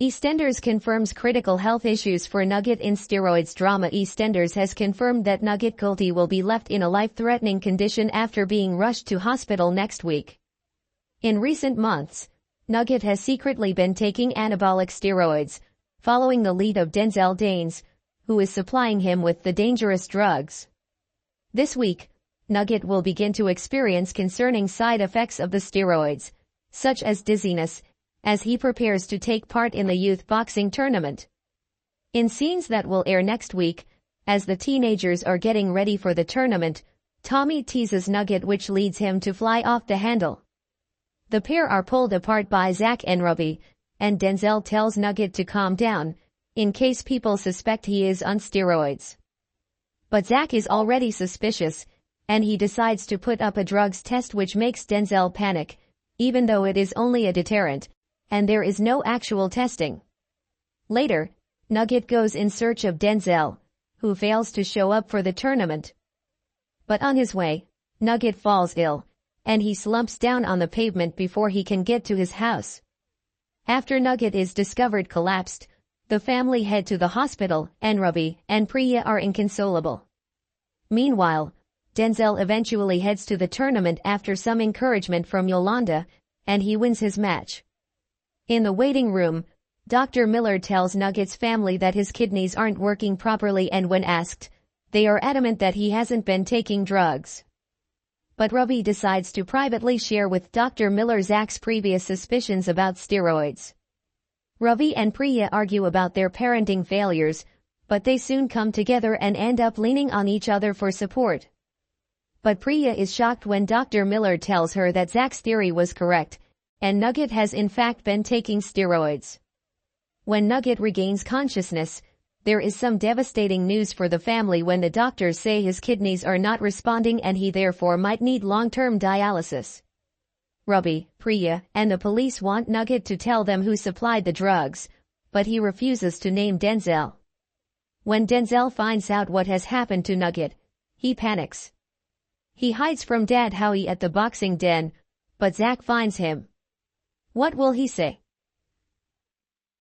Eastenders confirms critical health issues for Nugget in steroids drama. Eastenders has confirmed that Nugget Guilty will be left in a life-threatening condition after being rushed to hospital next week. In recent months, Nugget has secretly been taking anabolic steroids, following the lead of Denzel Danes, who is supplying him with the dangerous drugs. This week, Nugget will begin to experience concerning side effects of the steroids, such as dizziness, as he prepares to take part in the youth boxing tournament. In scenes that will air next week, as the teenagers are getting ready for the tournament, Tommy teases Nugget, which leads him to fly off the handle. The pair are pulled apart by Zach and Robbie, and Denzel tells Nugget to calm down, in case people suspect he is on steroids. But Zach is already suspicious, and he decides to put up a drugs test, which makes Denzel panic, even though it is only a deterrent, and there is no actual testing. Later, Nugget goes in search of Denzel, who fails to show up for the tournament. But on his way, Nugget falls ill, and he slumps down on the pavement before he can get to his house. After Nugget is discovered collapsed, the family head to the hospital, and Robbie and Priya are inconsolable. Meanwhile, Denzel eventually heads to the tournament after some encouragement from Yolanda, and he wins his match. In the waiting room, Dr. Miller tells Nugget's family that his kidneys aren't working properly, and when asked, they are adamant that he hasn't been taking drugs. But Robbie decides to privately share with Dr. Miller Zach's previous suspicions about steroids. Robbie and Priya argue about their parenting failures, but they soon come together and end up leaning on each other for support. But Priya is shocked when Dr. Miller tells her that Zach's theory was correct, and Nugget has in fact been taking steroids. When Nugget regains consciousness, there is some devastating news for the family when the doctors say his kidneys are not responding and he therefore might need long-term dialysis. Robbie, Priya, and the police want Nugget to tell them who supplied the drugs, but he refuses to name Denzel. When Denzel finds out what has happened to Nugget, he panics. He hides from Dad Howie at the boxing den, but Zach finds him. What will he say?